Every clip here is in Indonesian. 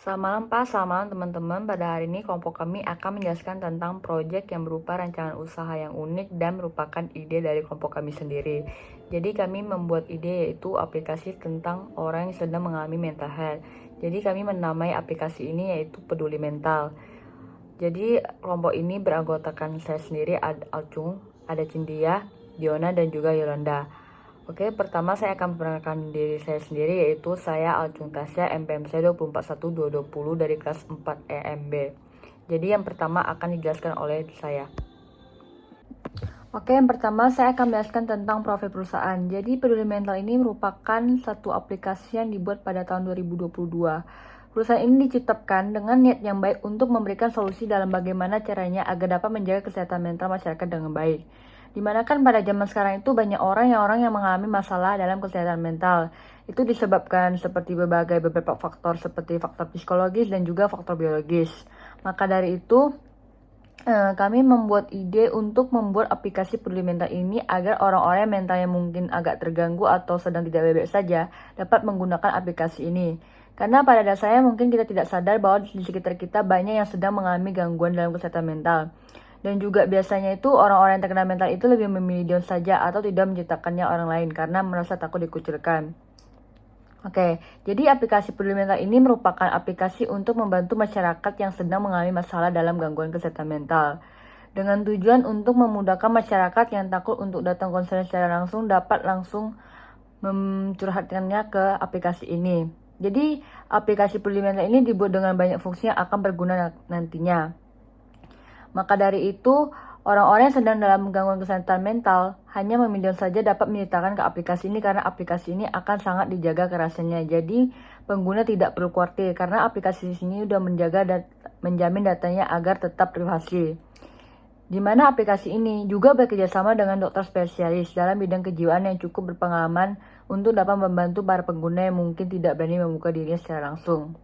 Selamat malam Pak, selamat malam teman-teman. Pada hari ini kelompok kami akan menjelaskan tentang proyek yang berupa rancangan usaha yang unik dan merupakan ide dari kelompok kami sendiri. Jadi kami membuat ide yaitu aplikasi tentang orang yang sedang mengalami mental health. Jadi kami menamai aplikasi ini yaitu Peduli Mental. Jadi kelompok ini beranggotakan saya sendiri, ada Alcung, ada Cindia, Diona, dan juga Yolanda. Oke, pertama saya akan memperkenalkan diri saya sendiri, yaitu saya Alcung Tasya, MPMC 241220 dari kelas 4 EMB. Jadi yang pertama akan dijelaskan oleh saya. Oke, yang pertama saya akan menjelaskan tentang profil perusahaan. Jadi Peduli Mental ini merupakan satu aplikasi yang dibuat pada tahun 2022. Perusahaan ini diciptakan dengan niat yang baik untuk memberikan solusi dalam bagaimana caranya agar dapat menjaga kesehatan mental masyarakat dengan baik. Dimana kan pada zaman sekarang itu banyak orang yang mengalami masalah dalam kesehatan mental. Itu disebabkan seperti beberapa faktor seperti faktor psikologis dan juga faktor biologis. Maka dari itu kami membuat ide untuk membuat aplikasi Peduli Mental ini agar orang-orang yang mentalnya mungkin agak terganggu atau sedang tidak baik-baik saja dapat menggunakan aplikasi ini. Karena pada dasarnya mungkin kita tidak sadar bahwa di sekitar kita banyak yang sedang mengalami gangguan dalam kesehatan mental. Dan juga biasanya itu orang-orang yang terkena mental itu lebih memilih diam saja atau tidak menceritakannya orang lain karena merasa takut dikucilkan. Oke, jadi aplikasi Peduli Mental ini merupakan aplikasi untuk membantu masyarakat yang sedang mengalami masalah dalam gangguan kesehatan mental. Dengan tujuan untuk memudahkan masyarakat yang takut untuk datang konseling secara langsung dapat langsung mencurhatkannya ke aplikasi ini. Jadi, aplikasi Peduli Mental ini dibuat dengan banyak fungsi yang akan berguna nantinya. Maka dari itu, orang-orang yang sedang dalam gangguan kesehatan mental hanya memilih saja dapat menyertakan ke aplikasi ini karena aplikasi ini akan sangat dijaga kerahasiaannya. Jadi, pengguna tidak perlu khawatir karena aplikasi ini sudah menjamin datanya agar tetap privasi. Di mana aplikasi ini juga bekerjasama dengan dokter spesialis dalam bidang kejiwaan yang cukup berpengalaman untuk dapat membantu para pengguna yang mungkin tidak berani membuka dirinya secara langsung.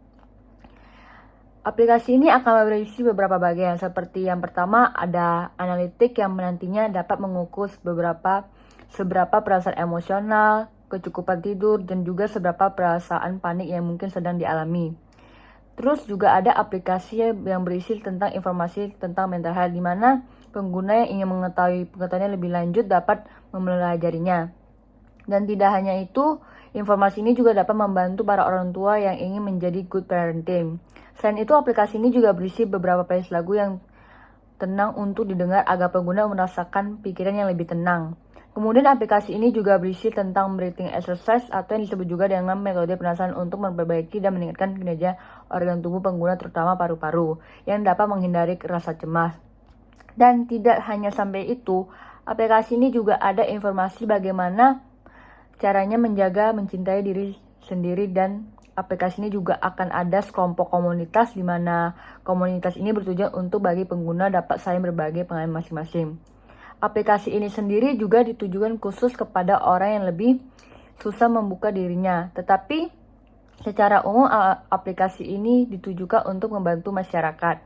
Aplikasi ini akan berisi beberapa bagian, seperti yang pertama ada analitik yang nantinya dapat mengukur seberapa perasaan emosional, kecukupan tidur, dan juga seberapa perasaan panik yang mungkin sedang dialami. Terus juga ada aplikasi yang berisi tentang informasi tentang mental health, di mana pengguna yang ingin mengetahui pengetahuannya lebih lanjut dapat mempelajarinya. Dan tidak hanya itu, informasi ini juga dapat membantu para orang tua yang ingin menjadi good parenting. Selain itu, aplikasi ini juga berisi beberapa playlist lagu yang tenang untuk didengar agar pengguna merasakan pikiran yang lebih tenang. Kemudian aplikasi ini juga berisi tentang breathing exercise atau yang disebut juga dengan metode pernafasan untuk memperbaiki dan meningkatkan kinerja organ tubuh pengguna terutama paru-paru yang dapat menghindari rasa cemas. Dan tidak hanya sampai itu, aplikasi ini juga ada informasi bagaimana caranya menjaga mencintai diri sendiri, dan aplikasi ini juga akan ada sekelompok komunitas di mana komunitas ini bertujuan untuk bagi pengguna dapat saling berbagi pengalaman masing-masing. Aplikasi ini sendiri juga ditujukan khusus kepada orang yang lebih susah membuka dirinya, tetapi secara umum aplikasi ini ditujukan untuk membantu masyarakat.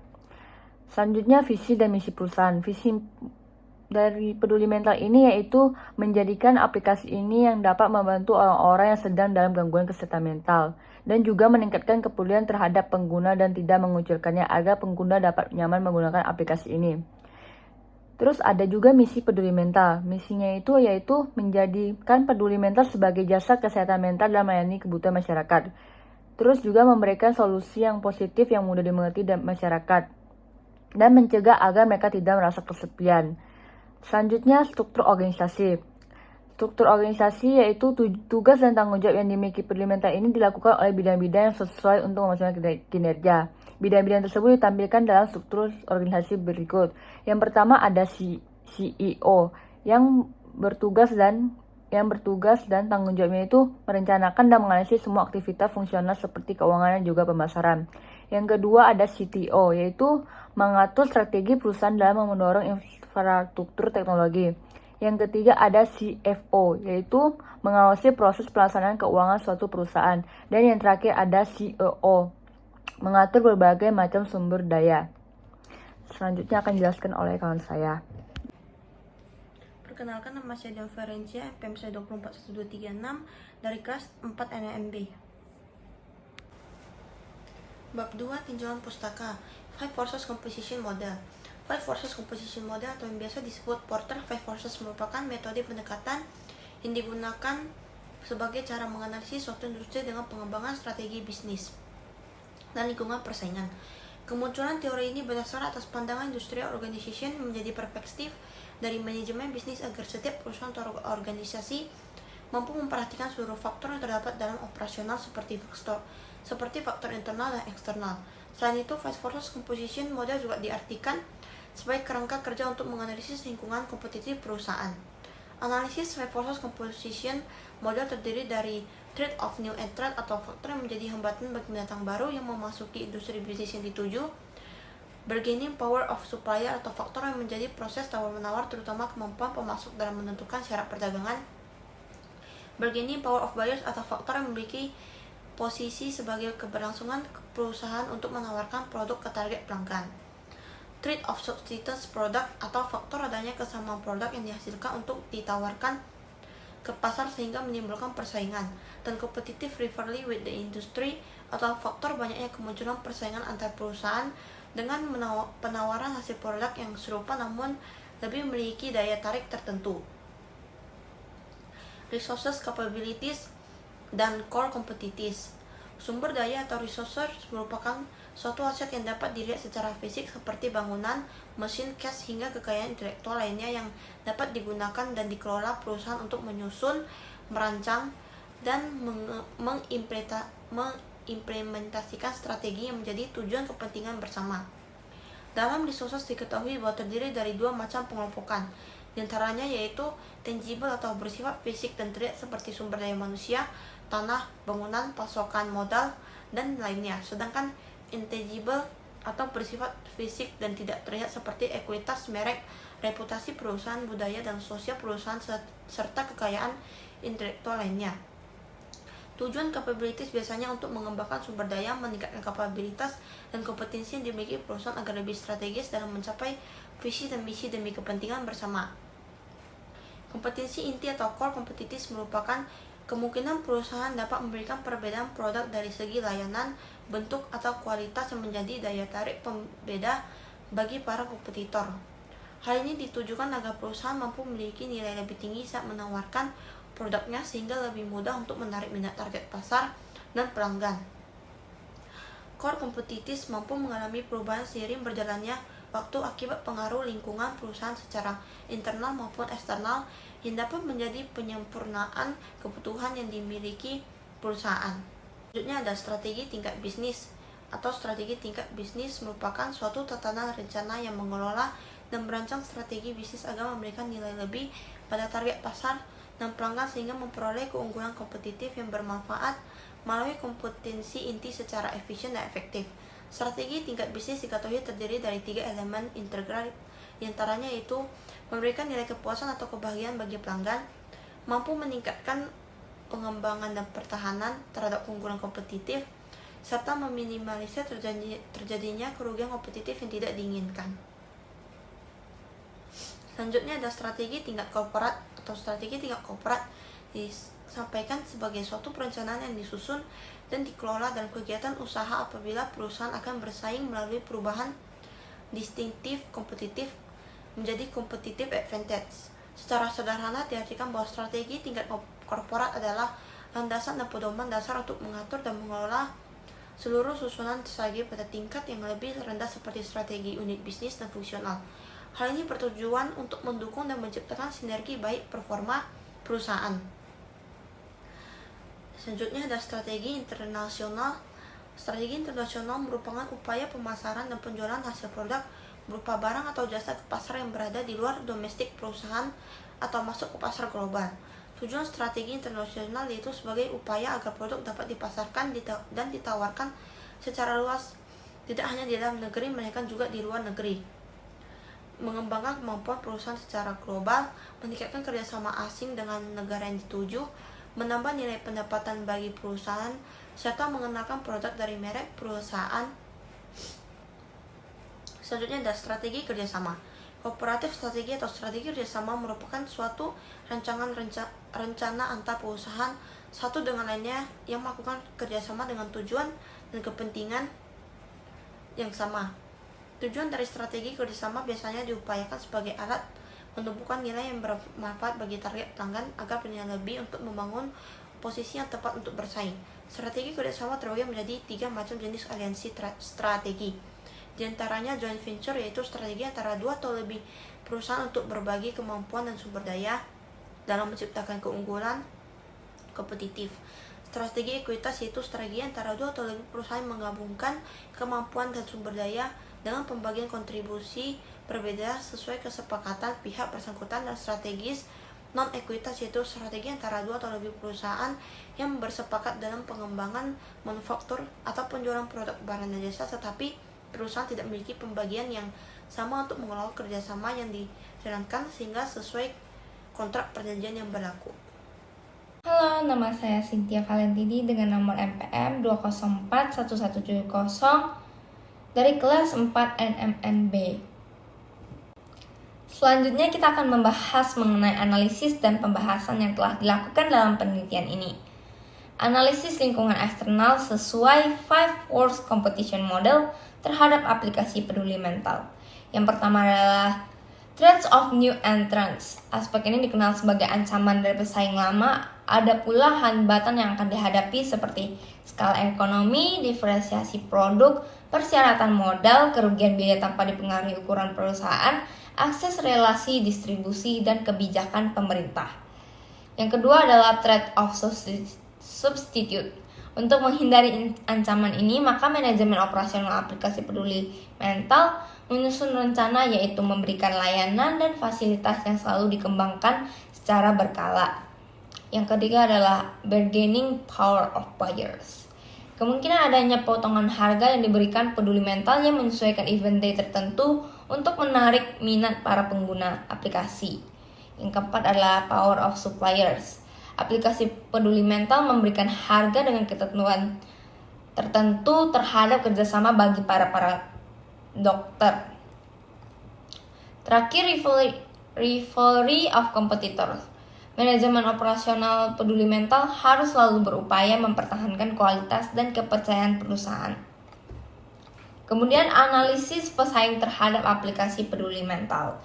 Selanjutnya, visi dan misi perusahaan. Visi dari Peduli Mental ini yaitu menjadikan aplikasi ini yang dapat membantu orang-orang yang sedang dalam gangguan kesehatan mental dan juga meningkatkan kepedulian terhadap pengguna dan tidak mengucilkannya agar pengguna dapat nyaman menggunakan aplikasi ini. Terus ada juga misi Peduli Mental. Misinya itu yaitu menjadikan Peduli Mental sebagai jasa kesehatan mental dalam melayani kebutuhan masyarakat. Terus juga memberikan solusi yang positif yang mudah dimengerti dan masyarakat dan mencegah agar mereka tidak merasa kesepian. Selanjutnya, struktur organisasi. Struktur organisasi yaitu tugas dan tanggung jawab yang dimiliki Peduli Mental ini dilakukan oleh bidang-bidang yang sesuai untuk memaksimalkan kinerja. Bidang-bidang tersebut ditampilkan dalam struktur organisasi berikut. Yang pertama ada CEO yang bertugas dan tanggung jawabnya itu merencanakan dan menganalisis semua aktivitas fungsional seperti keuangan dan juga pemasaran. Yang kedua ada CTO, yaitu mengatur strategi perusahaan dalam mendorong infrastruktur teknologi. Yang ketiga ada CFO, yaitu mengawasi proses pelaksanaan keuangan suatu perusahaan. Dan yang terakhir ada CEO, mengatur berbagai macam sumber daya. Selanjutnya akan dijelaskan oleh kawan saya. Perkenalkan, nama saya Delverencia, FPMC 241236 dari kelas 4 NMB. Bab 2, tinjauan pustaka. Five Forces Composition Model. Five Forces Composition Model atau yang biasa disebut Porter Five Forces merupakan metode pendekatan yang digunakan sebagai cara menganalisis suatu industri dengan pengembangan strategi bisnis dan lingkungan persaingan. Kemunculan teori ini berdasar atas pandangan industrial organization menjadi perspektif dari manajemen bisnis agar setiap perusahaan atau organisasi mampu memperhatikan seluruh faktor yang terdapat dalam operasional seperti faktor internal dan eksternal. Selain itu, Five Forces Composition Model juga diartikan sebagai kerangka kerja untuk menganalisis lingkungan kompetitif perusahaan. Analisis Five Forces Composition Model terdiri dari threat of new entrant atau faktor yang menjadi hambatan bagi pendatang baru yang memasuki industri bisnis yang dituju, bargaining power of supplier atau faktor yang menjadi proses tawar-menawar terutama kemampuan pemasok dalam menentukan syarat perdagangan, bargaining power of buyers atau faktor yang memiliki posisi sebagai keberlangsungan perusahaan untuk menawarkan produk ke target pelanggan, trade of substitute product atau faktor adanya kesamaan produk yang dihasilkan untuk ditawarkan ke pasar sehingga menimbulkan persaingan, dan competitive rivalry with the industry atau faktor banyaknya kemunculan persaingan antar perusahaan dengan penawaran hasil produk yang serupa namun lebih memiliki daya tarik tertentu. Resources, capabilities, dan core competitiveness. Sumber daya atau resources merupakan suatu aset yang dapat dilihat secara fisik seperti bangunan, mesin, cash, hingga kekayaan intelektual lainnya yang dapat digunakan dan dikelola perusahaan untuk menyusun, merancang, dan mengimplementasikan strategi yang menjadi tujuan kepentingan bersama. Dalam resources diketahui bahwa terdiri dari dua macam pengelompokan, diantaranya yaitu tangible atau bersifat fisik dan terlihat seperti sumber daya manusia, tanah, bangunan, pasokan modal, dan lainnya. Sedangkan intangible atau bersifat fisik dan tidak terlihat seperti ekuitas, merek, reputasi perusahaan, budaya dan sosial perusahaan, serta kekayaan intelektual lainnya. Tujuan capabilities biasanya untuk mengembangkan sumber daya, meningkatkan kapabilitas dan kompetensi yang dimiliki perusahaan agar lebih strategis dalam mencapai visi dan misi demi kepentingan bersama. Kompetensi inti atau core competitiveness merupakan kemungkinan perusahaan dapat memberikan perbedaan produk dari segi layanan, bentuk, atau kualitas yang menjadi daya tarik pembeda bagi para kompetitor. Hal ini ditujukan agar perusahaan mampu memiliki nilai lebih tinggi saat menawarkan produknya sehingga lebih mudah untuk menarik minat target pasar dan pelanggan. Core competitiveness mampu mengalami perubahan seiring berjalannya waktu akibat pengaruh lingkungan perusahaan secara internal maupun eksternal yang dapat menjadi penyempurnaan kebutuhan yang dimiliki perusahaan. Selanjutnya ada strategi tingkat bisnis atau strategi tingkat bisnis merupakan suatu tatanan rencana yang mengelola dan merancang strategi bisnis agar memberikan nilai lebih pada target pasar dan pelanggan sehingga memperoleh keunggulan kompetitif yang bermanfaat melalui kompetensi inti secara efisien dan efektif. Strategi tingkat bisnis diketahui terdiri dari 3 elemen integral, diantaranya yaitu memberikan nilai kepuasan atau kebahagiaan bagi pelanggan, mampu meningkatkan pengembangan dan pertahanan terhadap keunggulan kompetitif, serta meminimalisir terjadinya kerugian kompetitif yang tidak diinginkan. Selanjutnya ada strategi tingkat korporat atau strategi tingkat korporat disampaikan sebagai suatu perencanaan yang disusun dan dikelola dalam kegiatan usaha apabila perusahaan akan bersaing melalui perubahan distinktif kompetitif menjadi competitive advantage. Secara sederhana diartikan bahwa strategi tingkat korporat adalah landasan dan pedoman dasar untuk mengatur dan mengelola seluruh susunan strategi pada tingkat yang lebih rendah seperti strategi unit bisnis dan fungsional. Hal ini bertujuan untuk mendukung dan menciptakan sinergi baik performa perusahaan. Selanjutnya ada strategi internasional. Strategi internasional merupakan upaya pemasaran dan penjualan hasil produk berupa barang atau jasa ke pasar yang berada di luar domestik perusahaan atau masuk ke pasar global. Tujuan strategi internasional yaitu sebagai upaya agar produk dapat dipasarkan dan ditawarkan secara luas, tidak hanya di dalam negeri melainkan juga di luar negeri. Mengembangkan kemampuan perusahaan secara global, meningkatkan kerjasama asing dengan negara yang dituju, menambah nilai pendapatan bagi perusahaan, serta mengenalkan produk dari merek perusahaan. Selanjutnya ada strategi kerjasama. Kooperatif strategi atau strategi kerjasama merupakan suatu rencana antar perusahaan satu dengan lainnya yang melakukan kerjasama dengan tujuan dan kepentingan yang sama. Tujuan dari strategi kerjasama biasanya diupayakan sebagai alat menumbuhkan nilai yang bermanfaat bagi target pelanggan agar punya lebih untuk membangun posisi yang tepat untuk bersaing. Strategi kerjasama terbagi menjadi 3 macam jenis aliansi strategi. Di antaranya joint venture, yaitu strategi antara 2 atau lebih perusahaan untuk berbagi kemampuan dan sumber daya dalam menciptakan keunggulan kompetitif. Strategi ekuitas, yaitu strategi antara 2 atau lebih perusahaan menggabungkan kemampuan dan sumber daya dengan pembagian kontribusi berbeda sesuai kesepakatan pihak bersangkutan. Dan strategis non-ekuitas, yaitu strategi antara 2 atau lebih perusahaan yang bersepakat dalam pengembangan manufaktur atau penjualan produk barang dan jasa, tetapi perusahaan tidak memiliki pembagian yang sama untuk mengelola kerjasama yang dijalankan sehingga sesuai kontrak perjanjian yang berlaku. Halo, nama saya Cynthia Valentini dengan nomor NPM 2041170 dari kelas 4 NMNB. Selanjutnya kita akan membahas mengenai analisis dan pembahasan yang telah dilakukan dalam penelitian ini. Analisis lingkungan eksternal sesuai 5 Force Competition Model terhadap aplikasi peduli mental. Yang pertama adalah Threats of New Entrants. Aspek ini dikenal sebagai ancaman dari pesaing lama. Ada pula hambatan yang akan dihadapi seperti skala ekonomi, diferensiasi produk, persyaratan modal, kerugian biaya tanpa dipengaruhi ukuran perusahaan, akses relasi distribusi, dan kebijakan pemerintah. Yang kedua adalah Threat of Substitute. Untuk menghindari ancaman ini, maka manajemen operasional aplikasi peduli mental menyusun rencana, yaitu memberikan layanan dan fasilitas yang selalu dikembangkan secara berkala. Yang ketiga adalah bargaining power of buyers. Kemungkinan adanya potongan harga yang diberikan peduli mental yang menyesuaikan event day tertentu untuk menarik minat para pengguna aplikasi. Yang keempat adalah power of suppliers. Aplikasi peduli mental memberikan harga dengan ketentuan tertentu terhadap kerjasama bagi para dokter. Terakhir, rivalry of competitors. Manajemen operasional peduli mental harus selalu berupaya mempertahankan kualitas dan kepercayaan perusahaan. Kemudian analisis pesaing terhadap aplikasi peduli mental.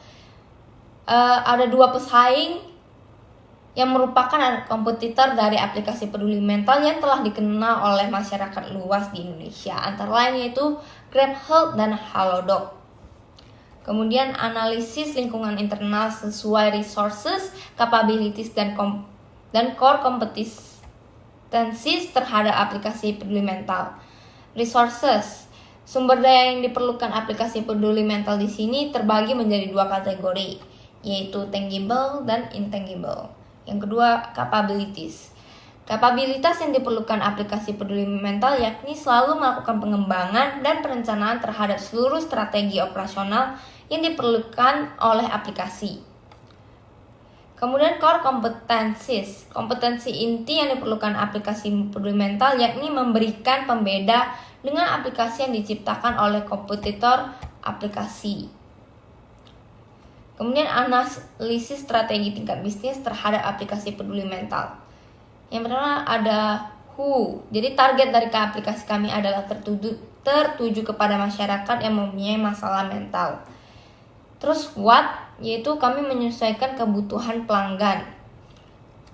Ada 2 pesaing yang merupakan kompetitor dari aplikasi peduli mental yang telah dikenal oleh masyarakat luas di Indonesia, antara lain yaitu Grab Health dan Halodoc. Kemudian analisis lingkungan internal sesuai resources, capabilities, dan core competencies terhadap aplikasi peduli mental. Resources, sumber daya yang diperlukan aplikasi peduli mental di sini terbagi menjadi 2 kategori, yaitu tangible dan intangible. Yang kedua, capabilities. Kapabilitas yang diperlukan aplikasi peduli mental yakni selalu melakukan pengembangan dan perencanaan terhadap seluruh strategi operasional yang diperlukan oleh aplikasi. Kemudian core competencies. Kompetensi inti yang diperlukan aplikasi peduli mental yakni memberikan pembeda dengan aplikasi yang diciptakan oleh kompetitor aplikasi. Kemudian analisis strategi tingkat bisnis terhadap aplikasi peduli mental. Yang pertama ada who. Jadi target dari aplikasi kami adalah tertuju kepada masyarakat yang mempunyai masalah mental. Terus what, yaitu kami menyesuaikan kebutuhan pelanggan.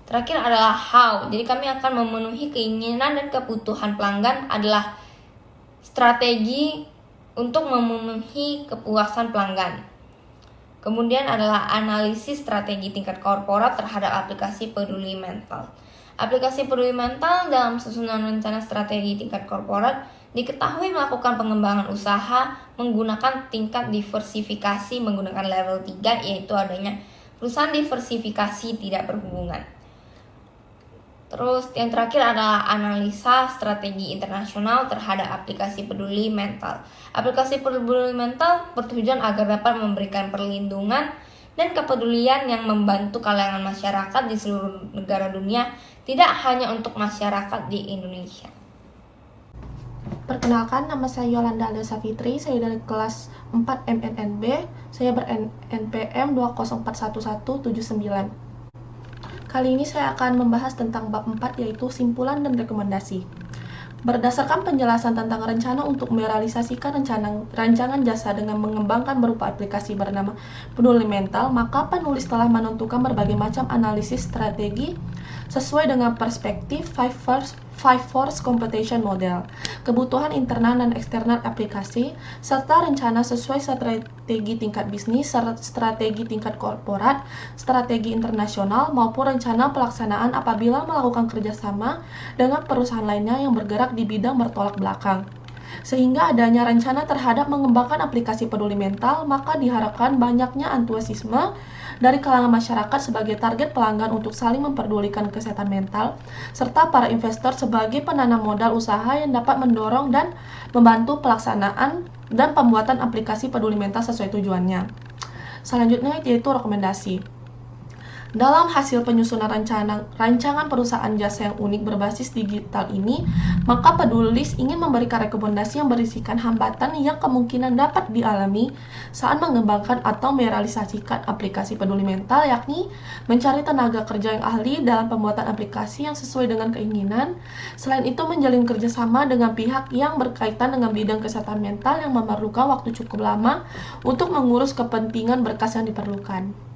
Terakhir adalah how. Jadi kami akan memenuhi keinginan dan kebutuhan pelanggan adalah strategi untuk memenuhi kepuasan pelanggan. Kemudian adalah analisis strategi tingkat korporat terhadap aplikasi peduli mental. Aplikasi peduli mental dalam susunan rencana strategi tingkat korporat diketahui melakukan pengembangan usaha menggunakan tingkat diversifikasi menggunakan level 3, yaitu adanya perusahaan diversifikasi tidak berhubungan. Terus yang terakhir adalah analisa strategi internasional terhadap aplikasi peduli mental. Aplikasi peduli mental bertujuan agar dapat memberikan perlindungan dan kepedulian yang membantu kalangan masyarakat di seluruh negara dunia, tidak hanya untuk masyarakat di Indonesia. Perkenalkan, nama saya Yolanda Alisa Fitri, saya dari kelas 4 MNNB, saya ber-NPM 2041179. Kali ini saya akan membahas tentang bab 4, yaitu simpulan dan rekomendasi. Berdasarkan penjelasan tentang rencana untuk merealisasikan rancangan jasa dengan mengembangkan berupa aplikasi bernama peduli mental, maka penulis telah menentukan berbagai macam analisis strategi sesuai dengan perspektif Five Force Competition Model, kebutuhan internal dan eksternal aplikasi, serta rencana sesuai strategi tingkat bisnis, strategi tingkat korporat, strategi internasional, maupun rencana pelaksanaan apabila melakukan kerjasama dengan perusahaan lainnya yang bergerak di bidang bertolak belakang. Sehingga adanya rencana terhadap mengembangkan aplikasi peduli mental, maka diharapkan banyaknya antusiasme dari kalangan masyarakat sebagai target pelanggan untuk saling memperdulikan kesehatan mental, serta para investor sebagai penanam modal usaha yang dapat mendorong dan membantu pelaksanaan dan pembuatan aplikasi peduli mental sesuai tujuannya. Selanjutnya yaitu rekomendasi. Dalam hasil penyusunan rancangan perusahaan jasa yang unik berbasis digital ini, maka penulis ingin memberikan rekomendasi yang berisikan hambatan yang kemungkinan dapat dialami saat mengembangkan atau merealisasikan aplikasi peduli mental, yakni mencari tenaga kerja yang ahli dalam pembuatan aplikasi yang sesuai dengan keinginan. Selain itu, menjalin kerjasama dengan pihak yang berkaitan dengan bidang kesehatan mental yang memerlukan waktu cukup lama untuk mengurus kepentingan berkas yang diperlukan.